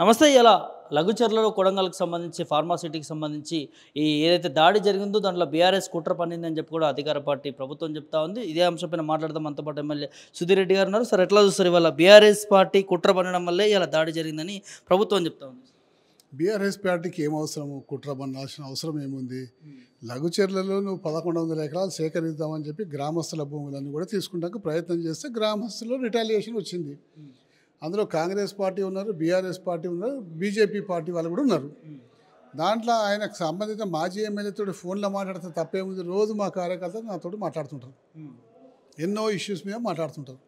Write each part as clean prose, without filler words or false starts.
నమస్తే. ఇలా లఘుచర్లలో కొడంగల్‌కి సంబంధించి ఫార్మాసిటీకి సంబంధించి ఏదైతే దాడి జరిగిందో దాంట్లో బీఆర్ఎస్ కుట్ర పన్నిందని చెప్పి కూడా అధికార పార్టీ ప్రభుత్వం చెప్తా ఉంది. ఇదే అంశంపైన మాట్లాడదాం. మనతో పాటు ఎమ్మెల్యే సుధీర్ రెడ్డి గారు ఉన్నారు. సార్, ఎట్లా చూస్తారు ఇవాళ బీఆర్ఎస్ పార్టీ కుట్ర పన్నడం వల్లే ఇలా దాడి జరిగిందని ప్రభుత్వం చెప్తా ఉంది? బీఆర్ఎస్ పార్టీకి ఏం అవసరము? కుట్ర పన్నాల్సిన అవసరం ఏముంది? లఘుచర్లలో నువ్వు 1100 ఎకరాలు సేకరిద్దామని చెప్పి గ్రామస్తుల భూములన్నీ కూడా తీసుకుంటానికి ప్రయత్నం చేస్తే గ్రామస్తులు రిటాలియేషన్ వచ్చింది. అందులో కాంగ్రెస్ పార్టీ ఉన్నారు, బీఆర్ఎస్ పార్టీ ఉన్నారు, బీజేపీ పార్టీ వాళ్ళు కూడా ఉన్నారు. దాంట్లో ఆయనకు సంబంధిత మాజీ ఎమ్మెల్యేతో ఫోన్లో మాట్లాడితే తప్పేముంది? రోజు మా కార్యకర్తలు నాతో మాట్లాడుతుంటారు, ఎన్నో ఇష్యూస్ మీద మాట్లాడుతుంటారు.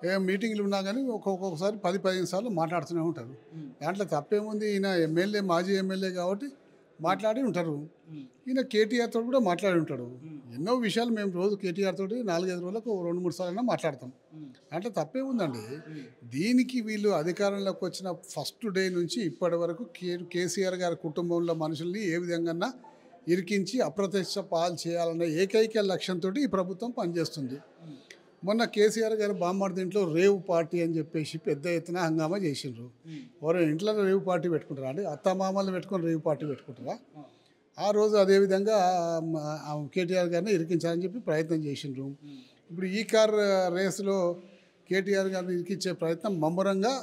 ఏ మీటింగ్లు ఉన్నా కానీ ఒక్కొక్కసారి 10-15 సార్లు మాట్లాడుతూనే ఉంటారు. దాంట్లో తప్పేముంది? ఈయన ఎమ్మెల్యే, మాజీ ఎమ్మెల్యే కాబట్టి మాట్లాడి ఉంటారు. ఈయన కేటీఆర్ తోటి కూడా మాట్లాడి ఉంటాడు. ఎన్నో విషయాలు మేము రోజు కేటీఆర్ తోటి 4-5 రోజులకు 2-3 సార్లు మాట్లాడతాం. దాంట్లో తప్పేముందండి? దీనికి వీళ్ళు అధికారంలోకి వచ్చిన ఫస్ట్ డే నుంచి ఇప్పటి వరకు కేసీఆర్ గారి కుటుంబంలో మనుషుల్ని ఏ విధంగా ఇరికించి అప్రత్యక్ష పాలు చేయాలన్న ఏకైక లక్ష్యంతో ఈ ప్రభుత్వం పనిచేస్తుంది. మొన్న కేసీఆర్ గారు బామ్మడి దీంట్లో రేవు పార్టీ అని చెప్పేసి పెద్ద ఎత్తున హంగామా చేసిండ్రు. వారు ఇంట్లో రేవు పార్టీ పెట్టుకుంటారా అండి? అత్తమామలు పెట్టుకొని రేవు పార్టీ పెట్టుకుంటారా? ఆ రోజు అదేవిధంగా కేటీఆర్ గారిని ఇరికించాలని చెప్పి ప్రయత్నం చేసిండ్రు. ఇప్పుడు ఈ కార్ రేసులో కేటీఆర్ గారిని ఇరికించే ప్రయత్నం ముమ్మరంగా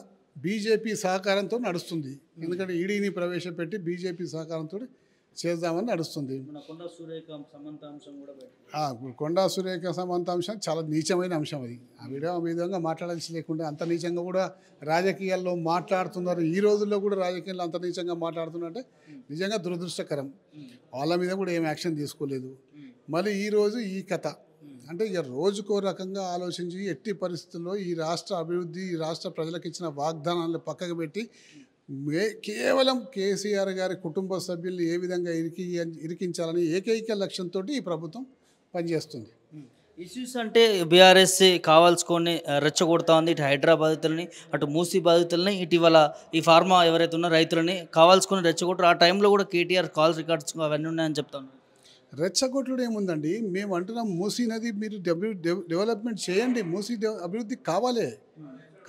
బీజేపీ సహకారంతో నడుస్తుంది. ఎందుకంటే ఈడీని ప్రవేశపెట్టి బీజేపీ సహకారంతో చేద్దామని నడుస్తుంది. కొండా సురేఖ సమంత అంశం చాలా నీచమైన అంశం. అది ఆ విధంగా మాట్లాడాల్సి లేకుండా అంత నీచంగా కూడా రాజకీయాల్లో మాట్లాడుతున్నారు. ఈ రోజుల్లో కూడా రాజకీయాల్లో అంత నీచంగా మాట్లాడుతున్నారంటే నిజంగా దురదృష్టకరం. వాళ్ళ మీద కూడా ఏం యాక్షన్ తీసుకోలేదు. మళ్ళీ ఈరోజు ఈ కథ అంటే ఇక రోజుకో రకంగా ఆలోచించి ఎట్టి పరిస్థితుల్లో ఈ రాష్ట్ర అభివృద్ధి, ఈ రాష్ట్ర ప్రజలకు ఇచ్చిన వాగ్దానాలను పక్కకు పెట్టి కేవలం కేసీఆర్ గారి కుటుంబ సభ్యుల్ని ఏ విధంగా ఇరికించాలని ఏకైక లక్ష్యంతో ఈ ప్రభుత్వం పనిచేస్తుంది. ఇష్యూస్ అంటే బీఆర్ఎస్ కావాల్సుకొని రెచ్చగొడతా ఉంది. ఇటు హైదరాబాద్ బాధితులని, అటు మూసీ బాధితులని, ఇటీవల ఈ ఫార్మా ఎవరైతే ఉన్నారో రైతులని కావాల్సుకొని రెచ్చగొట్టారు. ఆ టైంలో కూడా కేటీఆర్ కాల్ రికార్డ్స్ అవన్నీ ఉన్నాయని చెప్తాను. రెచ్చగొట్టుడు ఏముందండి? మేము అంటున్నాం మూసీ నది మీరు డెవలప్మెంట్ చేయండి, మూసీ అభివృద్ధి కావాలి.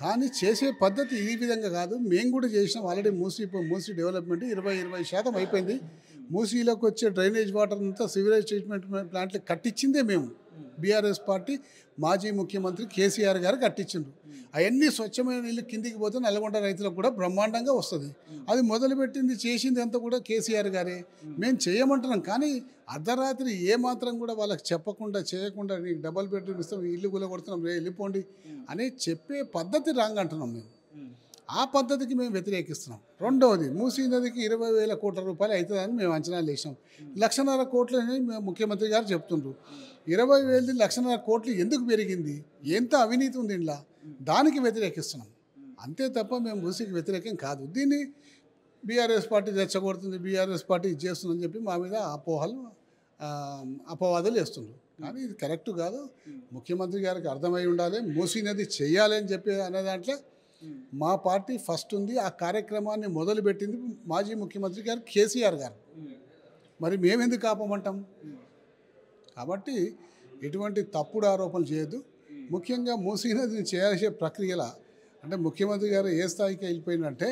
కానీ చేసే పద్ధతి ఈ విధంగా కాదు. మేము కూడా చేసినాం ఆల్రెడీ. మూసీ డెవలప్మెంట్ 20% అయిపోయింది. మూసీలోకి వచ్చే డ్రైనేజ్ వాటర్ అంతా సివరేజ్ ట్రీట్మెంట్ ప్లాంట్లు కట్టించిందే మేము. బీఆర్ఎస్ పార్టీ మాజీ ముఖ్యమంత్రి కేసీఆర్ గారు కట్టించిండ్రు. అవన్నీ స్వచ్ఛమైన నీళ్ళు కిందికి పోతే నల్గొండ రైతులకు కూడా బ్రహ్మాండంగా వస్తుంది. అది మొదలుపెట్టింది, చేసింది అంతా కూడా కేసీఆర్ గారే. మేము చేయమంటున్నాం. కానీ అర్ధరాత్రి ఏమాత్రం కూడా వాళ్ళకి చెప్పకుండా చేయకుండా నీకు డబల్ బెడ్రూమ్ ఇస్తాం, ఇల్లు గులగొడుతున్నాం, వెళ్ళిపోండి అని చెప్పే పద్ధతి రాంగ్ అంటున్నాం మేము. ఆ పద్ధతికి మేము వ్యతిరేకిస్తున్నాం. రెండవది, మూసీ నదికి 20,000 కోట్ల రూపాయలు అవుతుందని మేము అంచనాలు వేసాం. 1,50,000 కోట్లని ముఖ్యమంత్రి గారు చెప్తుండ్రు. 20,000 1,50,000 కోట్లు ఎందుకు పెరిగింది? ఎంత అవినీతి ఉంది ఇంట్లో? దానికి వ్యతిరేకిస్తున్నాం. అంతే తప్ప మేము మూసీకి వ్యతిరేకం కాదు. దీన్ని బీఆర్ఎస్ పార్టీ రెచ్చగొడుతుంది, బీఆర్ఎస్ పార్టీ ఇది చేస్తుందని చెప్పి మా మీద అపవాదాలు వేస్తుండ్రు. కానీ ఇది కరెక్ట్ కాదు. ముఖ్యమంత్రి గారికి అర్థమై ఉండాలి. మూసీ నది చెయ్యాలి అని చెప్పి అనే దాంట్లో మా పార్టీ ఫస్ట్ ఉంది. ఆ కార్యక్రమాన్ని మొదలుపెట్టింది మాజీ ముఖ్యమంత్రి గారు కేసీఆర్ గారు. మరి మేమెందుకు ఆపమంటాం? కాబట్టి ఎటువంటి తప్పుడు ఆరోపణలు చేయొద్దు. ముఖ్యంగా మూసీ నదిని చేయాల్సే ప్రక్రియల అంటే ముఖ్యమంత్రి గారు ఏ స్థాయికి వెళ్ళిపోయిందంటే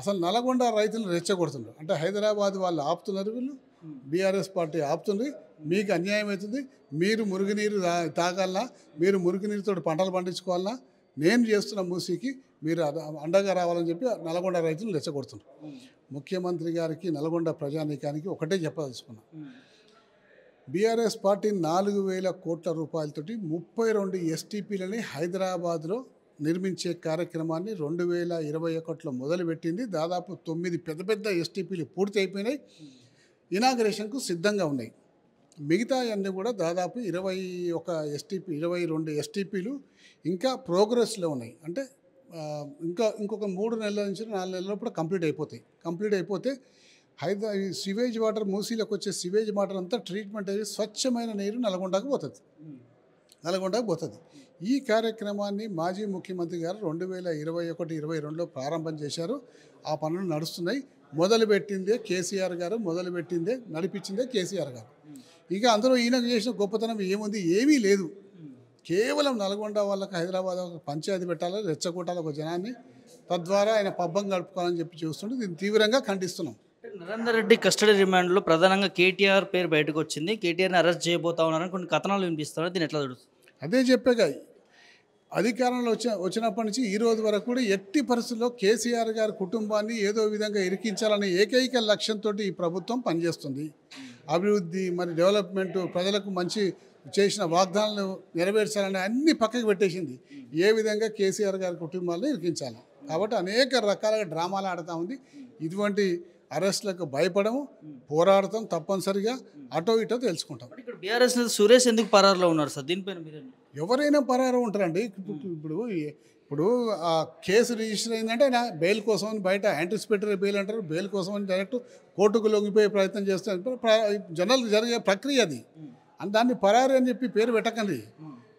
అసలు నల్గొండ రైతులు రెచ్చగొడుతున్నారు. అంటే హైదరాబాద్ వాళ్ళు ఆపుతున్నారు, వీళ్ళు బీఆర్ఎస్ పార్టీ ఆపుతుంది. మీకు అన్యాయం అవుతుంది, మీరు మురుగునీరు తాగాలన్నా, మీరు మురుగునీరుతో పంటలు పండించుకోవాలన్నా నేను చేస్తున్న మూసీకి మీరు అండగా రావాలని చెప్పి నల్గొండ రైతులు రెచ్చగొడుతున్నారు. ముఖ్యమంత్రి గారికి, నల్గొండ ప్రజానీకానికి ఒకటే చెప్పదలుచుకున్నాం. బీఆర్ఎస్ పార్టీ 4,000 కోట్ల రూపాయలతోటి 32 ఎస్టీపీలని హైదరాబాద్లో నిర్మించే కార్యక్రమాన్ని 2021లో మొదలుపెట్టింది. దాదాపు 9 పెద్ద ఎస్టీపీలు పూర్తి అయిపోయినాయి, ఇనాగరేషన్కు సిద్ధంగా ఉన్నాయి. మిగతా అన్నీ కూడా దాదాపు 22 ఎస్టీపీలు ఇంకా ప్రోగ్రెస్లో ఉన్నాయి. అంటే ఇంకొక 3 నెలల నుంచి 4 నెలల లోపల కంప్లీట్ అయిపోతే సివేజ్ వాటర్, మూసీలోకి వచ్చే సివేజ్ వాటర్ అంతా ట్రీట్మెంట్ అయ్యి స్వచ్ఛమైన నీరు నల్గొండకు పోతుంది. ఈ కార్యక్రమాన్ని మాజీ ముఖ్యమంత్రి గారు 2021-22లో ప్రారంభం చేశారు. ఆ పనులు నడుస్తున్నాయి. మొదలుపెట్టిందే కేసీఆర్ గారు, నడిపించిందే కేసీఆర్ గారు. ఇక అందులో ఈయన చేసిన గొప్పతనం ఏముంది? ఏమీ లేదు. కేవలం నల్గొండ వాళ్ళకి, హైదరాబాద్ పంచాయతీ పెట్టాలి, రెచ్చగొట్టాలి ఒక జనాన్ని. తద్వారా ఆయన పబ్బం గడుపుకోవాలని చెప్పి చూస్తుంటే దీన్ని తీవ్రంగా ఖండిస్తున్నాం. నరేందర్ రెడ్డి కస్టడీ రిమాండ్లో ప్రధానంగా కేటీఆర్ పేరు బయటకు వచ్చింది. కేటీఆర్ని అరెస్ట్ చేయబోతా ఉన్నారని కొన్ని కథనాలు వినిపిస్తున్నారు. దీన్ని ఎట్లా చూడొచ్చు? అదే చెప్పాగా, అధికారంలో వచ్చినప్పటి నుంచి ఈ రోజు వరకు కూడా ఎట్టి పరిస్థితుల్లో కేసీఆర్ గారి కుటుంబాన్ని ఏదో విధంగా ఇరికించాలనే ఏకైక లక్ష్యంతో ఈ ప్రభుత్వం పనిచేస్తుంది. అభివృద్ధి మరి డెవలప్మెంట్, ప్రజలకు మంచి చేసిన వాగ్దానాలను నెరవేర్చాలని అన్ని పక్కకు పెట్టేసింది. ఏ విధంగా కేసీఆర్ గారి కుటుంబాలను ఇరికించాలి. కాబట్టి అనేక రకాలుగా డ్రామాలు ఆడుతూ ఉంది. ఇటువంటి అరెస్టులకు భయపడము, పోరాడతాం, తప్పనిసరిగా అటో ఇటో తెలుసుకుంటాం. ఇక్కడ బీఆర్ఎస్ సురేష్ ఎందుకు పరారులో ఉన్నారు సార్? దీనిపైన మీరు ఎవరైనా పరారు ఉంటారండి. ఇప్పుడు ఆ కేసు రిజిస్టర్ అయిందంటే ఆయన బెయిల్ కోసం అని బయట యాంటిసిపేటరీ బెయిల్ అంటారు. బెయిల్ కోసం అని డైరెక్ట్ కోర్టుకు లొంగిపోయే ప్రయత్నం చేస్తారు. జనరల్ జరిగే ప్రక్రియ అది. దాన్ని పరారు అని చెప్పి పేరు పెట్టకండి.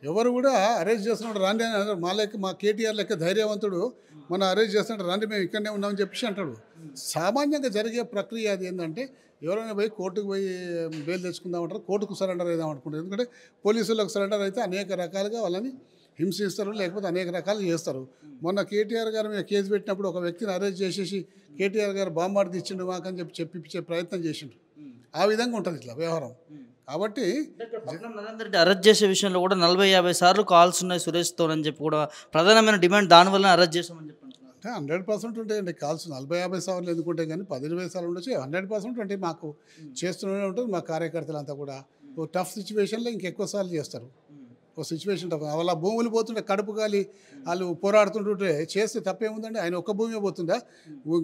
ఎవరు కూడా అరెస్ట్ చేస్తున్నాడు రాండి అని అన్నారు. మా కేటీఆర్ లెక్క ధైర్యవంతుడు మనం అరెస్ట్ చేస్తున్నాడు రండి మేము ఇక్కడనే ఉన్నామని చెప్పేసి అంటాడు. సామాన్యంగా జరిగే ప్రక్రియ అది ఏంటంటే ఎవరైనా పోయి కోర్టుకు పోయి బెయిల్ తెచ్చుకుందామంటారు, కోర్టుకు సరెండర్ అవుదాం అనుకుంటారు. ఎందుకంటే పోలీసులకు సరెండర్ అయితే అనేక రకాలుగా వాళ్ళని హింసిస్తారు, లేకపోతే అనేక రకాలు చేస్తారు. మొన్న కేటీఆర్ గారి మీద కేసు పెట్టినప్పుడు ఒక వ్యక్తిని అరెస్ట్ చేసేసి కేటీఆర్ గారు బాంబార్డు ఇచ్చిండు మాకని చెప్పిచ్చే ప్రయత్నం చేసిండు. ఆ విధంగా ఉంటుంది ఇట్లా వ్యవహారం. కాబట్టి నరేందర్ రెడ్డి అరెస్ట్ చేసే విషయంలో కూడా 40-50 సార్లు కాల్స్ ఉన్నాయి సురేష్తో అని చెప్పి కూడా ప్రధానమైన డిమాండ్ దానివల్ల అరెస్ట్ చేసామని చెప్పి అంటే 100% ఉంటాయండి కాల్స్. 40-50 సార్లు ఎందుకుంటే కానీ 10-20 సార్లు ఉండొచ్చు. 100% అంటే మాకు చేస్తూనే ఉంటుంది. మా కార్యకర్తలంతా కూడా ఓ టఫ్ సిచ్యువేషన్లో ఇంకెక్కువ సార్లు చేస్తారు. ఓ సిచ్యువేషన్ టఫ్ వాళ్ళ భూములు పోతుంటే కడుపు గాలి వాళ్ళు పోరాడుతుంటుంటే చేస్తే తప్పేముందండి? ఆయన ఒక్క భూమి పోతుందా?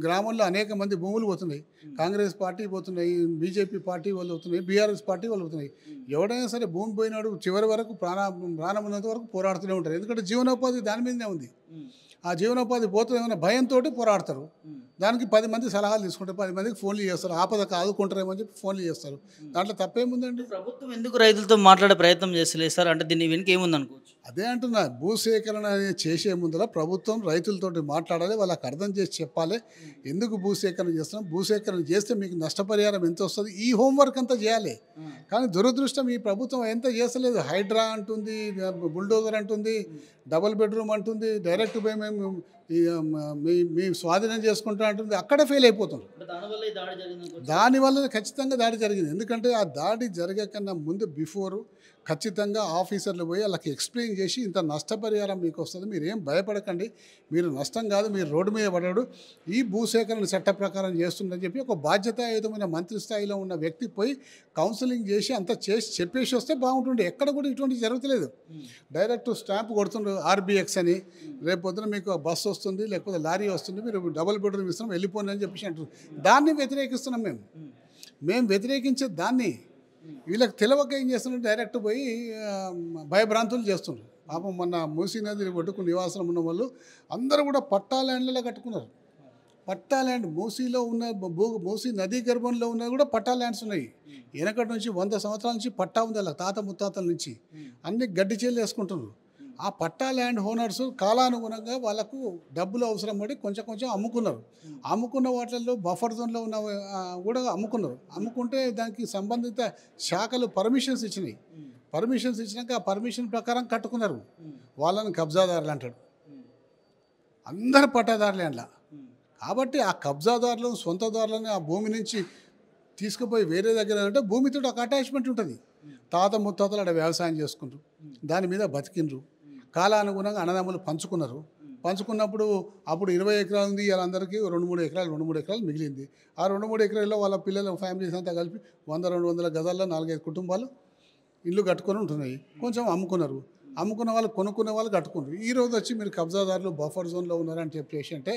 గ్రామంలో అనేక మంది భూములు పోతున్నాయి. కాంగ్రెస్ పార్టీ పోతున్నాయి, బీజేపీ పార్టీ వాళ్ళు పోతున్నాయి, బీఆర్ఎస్ పార్టీ వాళ్ళు పోతున్నాయి. ఎవడైనా సరే భూమి పోయినాడు చివరి వరకు ప్రాణం ఉన్నంత వరకు పోరాడుతూనే ఉంటారు. ఎందుకంటే జీవనోపాధి దాని మీదనే ఉంది. ఆ జీవనోపాధి పోతుందేమన్న భయంతో పోరాడతారు. దానికి 10 మంది సలహాలు తీసుకుంటారు, 10 మందికి ఫోన్లు చేస్తారు, ఆపదకు ఆదుకుంటారేమో అని చెప్పి ఫోన్లు చేస్తారు. దాంట్లో తప్పేముందండి? ప్రభుత్వం ఎందుకు రైతులతో మాట్లాడే ప్రయత్నం చేస్తలేదు సార్? అంటే దీన్ని వెనుక ఏముంది అనుకోవచ్చు? అదే అంటున్నా, భూసేకరణ చేసే ముందర ప్రభుత్వం రైతులతోటి మాట్లాడాలి, వాళ్ళకి అర్థం చేసి చెప్పాలి ఎందుకు భూసేకరణ చేస్తున్నాం, భూసేకరణ చేస్తే మీకు నష్టపరిహారం ఎంత వస్తుంది, ఈ హోంవర్క్ అంతా చేయాలి. కానీ దురదృష్టం ఈ ప్రభుత్వం ఎంత చేస్తలేదు. హైడ్రా అంటుంది, బుల్డోజర్ అంటుంది, డబుల్ బెడ్రూమ్ అంటుంది, డైరెక్ట్ పోయి మేము మీ స్వాధీనం చేసుకుంటా అంటుంది. అక్కడే ఫెయిల్ అయిపోతుంది. దానివల్ల ఖచ్చితంగా దాడి జరిగింది. ఎందుకంటే ఆ దాడి జరగకన్నా ముందు బిఫోరు ఖచ్చితంగా ఆఫీసర్లు పోయి వాళ్ళకి ఎక్స్ప్లెయిన్ చేసి ఇంత నష్టపరిహారం మీకు వస్తుంది, మీరు ఏం భయపడకండి, మీరు నష్టం కాదు, మీరు రోడ్డు మీద పడడు, ఈ భూసేకరణ చట్ట ప్రకారం చేస్తుందని చెప్పి ఒక బాధ్యతాయుతమైన మంత్రి స్థాయిలో ఉన్న వ్యక్తి పోయి కౌన్సిలింగ్ చేసి అంతా చేసి చెప్పేసి వస్తే బాగుంటుండే. ఎక్కడ కూడా ఇటువంటివి జరుగుతలేదు. డైరెక్ట్ స్టాంప్ కొడుతుండ్రు ఆర్బీఎక్స్ అని, రేపు పొద్దున మీకు బస్సు వస్తుంది లేకపోతే లారీ వస్తుంది, మీరు డబుల్ బెడ్రూమ్ ఇస్తున్నాం వెళ్ళిపోండి అని చెప్పేసి అంటారు. దాన్ని వ్యతిరేకిస్తున్నాం మేము వ్యతిరేకించే దాన్ని. వీళ్ళకి తెలవక ఏం చేస్తున్నారు, డైరెక్ట్ పోయి భయభ్రాంతులు చేస్తున్నారు. పాపం మొన్న మూసీ నది ఒడ్డుకు నివాసం ఉన్న వాళ్ళు అందరూ కూడా పట్టా ల్యాండ్లలో కట్టుకున్నారు. పట్టా ల్యాండ్ మూసీలో ఉన్న మూసీ నదీ గర్భంలో ఉన్న కూడా పట్టా ల్యాండ్స్ ఉన్నాయి. వెనకటి నుంచి 100 సంవత్సరాల నుంచి పట్టా ఉంది అలా, తాత ముత్తాతల నుంచి అన్ని గడ్డి చేలు వేసుకుంటున్నారు. ఆ పట్టా ల్యాండ్ ఓనర్స్ కాలానుగుణంగా వాళ్ళకు డబ్బులు అవసరం పడి కొంచెం కొంచెం అమ్ముకున్నారు. అమ్ముకున్న వాటిల్లో బఫర్ జోన్లో ఉన్న కూడా అమ్ముకున్నారు. అమ్ముకుంటే దానికి సంబంధిత శాఖలు పర్మిషన్స్ ఇచ్చినాయి. పర్మిషన్స్ ఇచ్చినాక ఆ పర్మిషన్ ప్రకారం కట్టుకున్నారు. వాళ్ళని కబ్జాదారులు అంటాడు. అందరు పట్టాదారులే అందులో. కాబట్టి ఆ కబ్జాదారులను సొంతదారులను ఆ భూమి నుంచి తీసుకుపోయి వేరే దగ్గర అంటే భూమితో ఒక అటాచ్మెంట్ ఉంటుంది. తాత ముత్తాతలు అక్కడ వ్యవసాయం చేసుకుంటారు, దాని మీద బతికిండ్రు. కాలానుగుణంగా అన్నదమ్ములు పంచుకున్నారు. పంచుకున్నప్పుడు అప్పుడు 20 ఎకరాలు ఉంది, వాళ్ళందరికీ 2-3 ఎకరాలు మిగిలింది. ఆ 2-3 ఎకరాల్లో వాళ్ళ పిల్లల ఫ్యామిలీస్ అంతా కలిపి 100-200 గదాల్లో 4-5 కుటుంబాలు ఇల్లు కట్టుకొని ఉంటున్నాయి. కొంచెం అమ్ముకున్నారు. అమ్ముకున్న వాళ్ళు కొనుక్కునే వాళ్ళు కట్టుకున్నారు. ఈ రోజు వచ్చి మీరు కబ్జాదారులు బఫర్ జోన్లో ఉన్నారని చెప్పేసి అంటే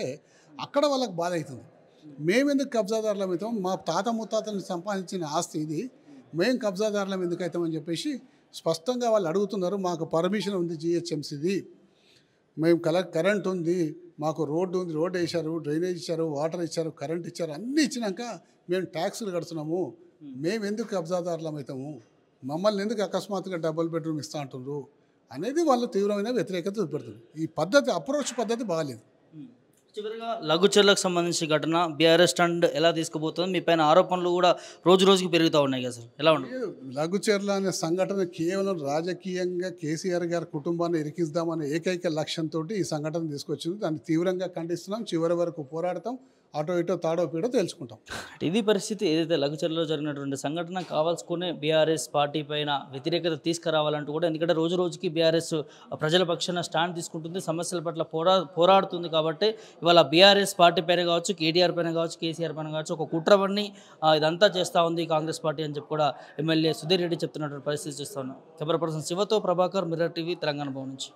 అక్కడ వాళ్ళకి బాధ అవుతుంది. మేమెందుకు కబ్జాదారులం అవుతాం, మా తాత ముత్తాతలను సంపాదించిన ఆస్తి ఇది, మేము కబ్జాదారులం ఎందుకు అవుతామని చెప్పేసి స్పష్టంగా వాళ్ళు అడుగుతున్నారు. మాకు పర్మిషన్ ఉంది జిహెచ్ఎంసీది, మేము కరెంట్ ఉంది, మాకు రోడ్డు ఉంది, రోడ్డు వేశారు, డ్రైనేజ్ ఇచ్చారు, వాటర్ ఇచ్చారు, కరెంట్ ఇచ్చారు, అన్నీ ఇచ్చినాక మేము ట్యాక్సులు కడుతున్నాము, మేము ఎందుకు కబ్జాదారులం అవుతాము, మమ్మల్ని ఎందుకు అకస్మాత్తుగా డబుల్ బెడ్రూమ్ ఇస్తా అంటున్నారు అనేది వాళ్ళు తీవ్రమైన వ్యతిరేకత చూపెడుతుంది. ఈ పద్ధతి అప్రోచ్ పద్ధతి బాగాలేదు. చివరిగా లఘుచర్లకు సంబంధించి ఘటన బీఆర్ఎస్ స్టాండ్ ఎలా తీసుకుపోతుంది మీ పైన ఆరోపణలు కూడా రోజు రోజుకి పెరుగుతూ ఉన్నాయి కదా సార్ ఎలా ఉండదు లఘుచర్ల అనే సంఘటన కేవలం రాజకీయంగా కేసీఆర్ గారి కుటుంబాన్ని ఇరికిద్దామనే ఏకైక లక్ష్యంతో ఈ సంఘటన తీసుకొచ్చింది. దాన్ని తీవ్రంగా ఖండిస్తున్నాం. చివరి వరకు పోరాడతాం. అటో ఇటో తాడో పీడో తేల్చుకుంటాం. ఇది పరిస్థితి. ఏదైతే లఘుచర్లలో జరిగినటువంటి సంఘటన కావాల్సుకునే బీఆర్ఎస్ పార్టీ పైన వ్యతిరేకత తీసుకురావాలంటూ కూడా, ఎందుకంటే రోజు రోజుకి బీఆర్ఎస్ ప్రజల పక్షాన స్టాండ్ తీసుకుంటుంది, సమస్యల పట్ల పోరాడుతుంది. కాబట్టి ఇవాళ బీఆర్ఎస్ పార్టీ పైన కావచ్చు, కేటీఆర్ పైన కావచ్చు, కేసీఆర్ పైన కావచ్చు ఒక కుట్రవన్నీ ఇదంతా చేస్తూ ఉంది కాంగ్రెస్ పార్టీ అని చెప్పి కూడా ఎమ్మెల్యే సుధీర్ రెడ్డి చెప్తున్నటువంటి పరిస్థితి చూస్తున్నాం. కెమెరా పర్సన్ శివతో ప్రభాకర్, మిర్రర్ టీవీ, తెలంగాణ భవన్ నుంచి.